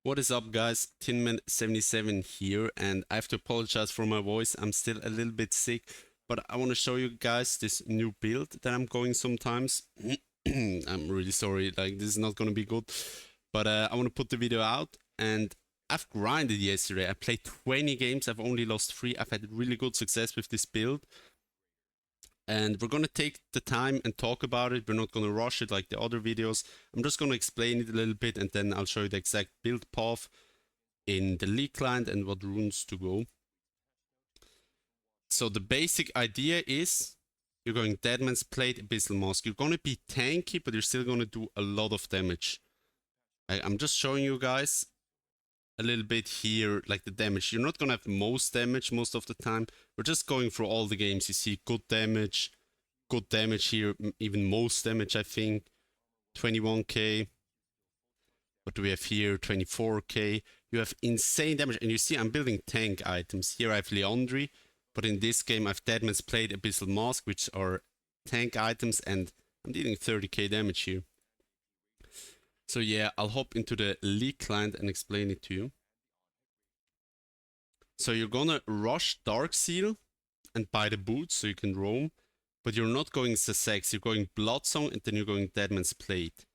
What is up, guys? Tinman77 here, and I have to apologize for my voice. I'm still a little bit sick, but I want to show you guys this new build that I'm going sometimes. I'm really sorry, like this is not going to be good, but I want to put the video out, and I've grinded yesterday. I played 20 games, I've only lost 3. I've had really good success with this build. And we're going to take the time and talk about it. We're not going to rush it like the other videos. I'm just going to explain it a little bit, and then I'll show you the exact build path in the League client and what runes to go. So the basic idea is you're going Deadman's Plate, Abyssal Mask. You're going to be tanky, but you're still going to do a lot of damage. I'm just showing you guys a little bit here, like the damage. You're not going to have the most damage most of the time. We're just going through all the games. You see good damage here, even most damage, I think. 21k. What do we have here? 24k. You have insane damage. And you see I'm building tank items. Here I have Leandri, but in this game I have Deadman's Plate, Abyssal Mask, which are tank items, and I'm dealing 30k damage here. So yeah, I'll hop into the League client and explain it to you. So you're gonna rush Darkseal and buy the boots so you can roam, but you're not going Sussex, you're going Bloodsong and then you're going Deadman's Plate.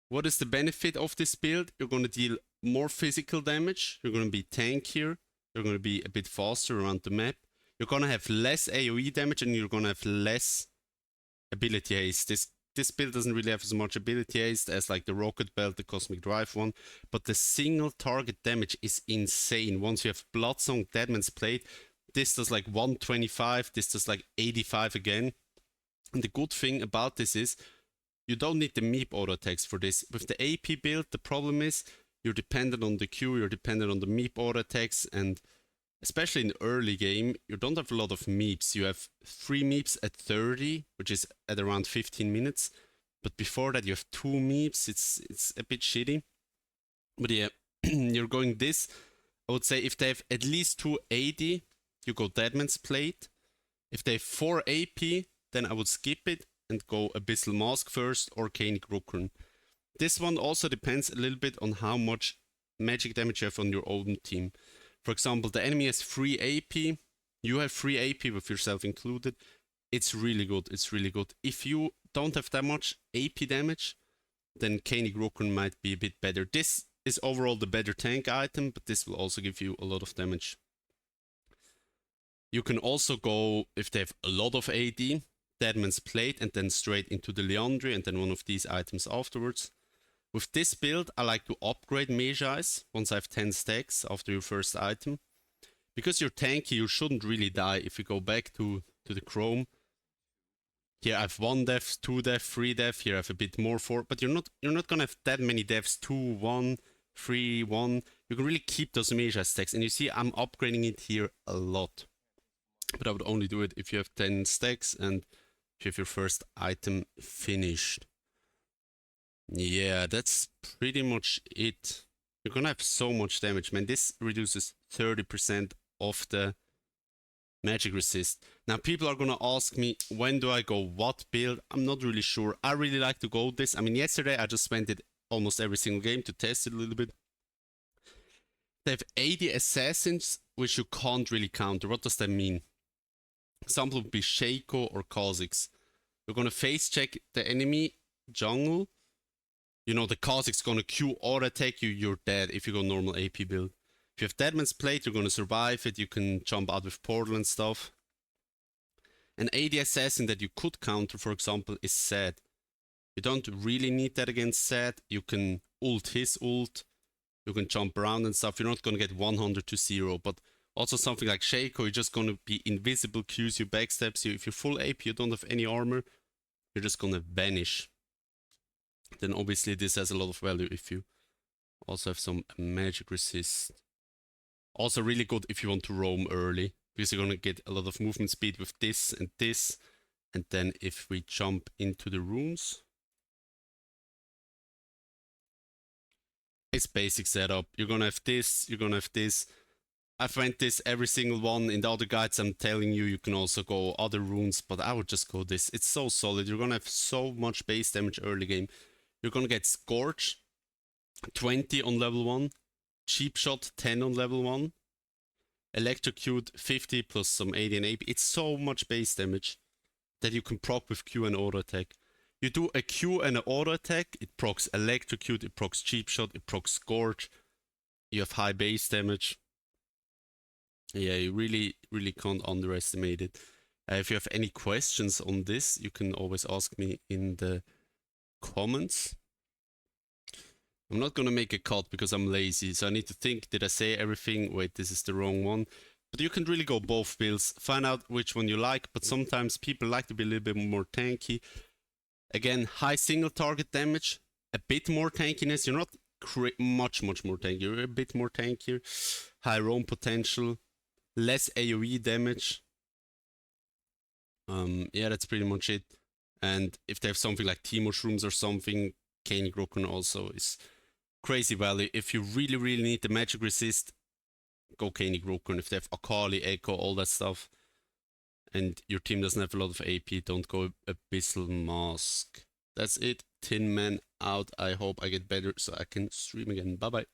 What is the benefit of this build? You're gonna deal more physical damage, you're gonna be tankier, you're gonna be a bit faster around the map, you're gonna have less AoE damage and you're gonna have less ability haste. This build doesn't really have as much ability haste as like the Rocket Belt, the Cosmic Drive one, but the single target damage is insane. Once you have Bloodsong, Deadman's Plate, this does like 125, this does like 85 again. And the good thing about this is you don't need the Meep auto attacks for this. With the AP build, the problem is you're dependent on the Q, you're dependent on the Meep auto attacks, and especially in the early game, you don't have a lot of meeps. You have 3 meeps at 30, which is at around 15 minutes. But before that, you have 2 meeps. It's a bit shitty. But yeah, you're going this. I would say if they have at least 280, you go Deadman's Plate. If they have 4 AP, then I would skip it and go Abyssal Mask first or Canic Rookrun. This one also depends a little bit on how much magic damage you have on your own team. For example, the enemy has 3 AP, you have 3 AP with yourself included. It's really good, it's really good. If you don't have that much AP damage, then Canic Rookrun might be a bit better. This is overall the better tank item, but this will also give you a lot of damage. You can also go, if they have a lot of AD, Deadman's Plate and then straight into the Leandri and then one of these items afterwards. With this build, I like to upgrade Magi's once I have 10 stacks after your first item. Because you're tanky, you shouldn't really die. If you go back to the Chrome, here I have 1 death, 2 death, 3 death, here I have a bit more 4, but you're not gonna have that many deaths, 2, 1, 3, 1. You can really keep those Magi stacks, and you see I'm upgrading it here a lot. But I would only do it if you have 10 stacks and if you have your first item finished. Yeah, that's pretty much it. You're gonna have so much damage, man. This reduces 30% of the magic resist. Now, people are gonna ask me, when do I go what build? I'm not really sure. I really like to go this. I mean, yesterday I just spent it almost every single game to test it a little bit. They have 80 assassins, which you can't really counter. What does that mean? Example would be Shaco or Kha'Zix. You're gonna face check the enemy jungle. You know, the Kha'Zix gonna Q auto attack you, you're dead if you go normal AP build. If you have Deadman's Plate, you're gonna survive it, you can jump out with portal and stuff. An AD assassin that you could counter, for example, is Sad. You don't really need that against Sad. You can ult his ult, you can jump around and stuff. You're not gonna get 100 to 0, but also something like Shaco, you're just gonna be invisible, Qs you, backstabs you. If you're full AP, you don't have any armor, you're just gonna vanish. Then obviously this has a lot of value if you also have some magic resist. Also really good if you want to roam early, because you're gonna get a lot of movement speed with this and this. And then if we jump into the runes, it's basic setup. You're gonna have this, you're gonna have this. I've went this every single one. In the other guides I'm telling you, you can also go other runes, but I would just go this. It's so solid. You're gonna have so much base damage early game. You're gonna get Scorch 20 on level 1. Cheap Shot 10 on level 1. Electrocute 50 plus some 80 and AP. It's so much base damage that you can proc with Q and auto attack. You do a Q and an auto attack, it procs Electrocute, it procs Cheap Shot, it procs Scorch. You have high base damage. Yeah, you really can't underestimate it. If you have any questions on this, you can always ask me in the comments. I'm not gonna make a cut because I'm lazy, so I need to think, did I say everything? Wait, this is the wrong one. But you can really go both builds, find out which one you like, but sometimes people like to be a little bit more tanky. Again, high single target damage, a bit more tankiness. You're not much more tanky, you're a bit more tankier. High roam potential, less AoE damage. Yeah, that's pretty much it. And if they have something like T-Mushrooms or something, Cane Grokken also is crazy value. If you really need the magic resist, go Cane Grokken. If they have Akali, Echo, all that stuff, and your team doesn't have a lot of AP, don't go Abyssal Mask. That's it. Tin Man out. I hope I get better so I can stream again. Bye bye.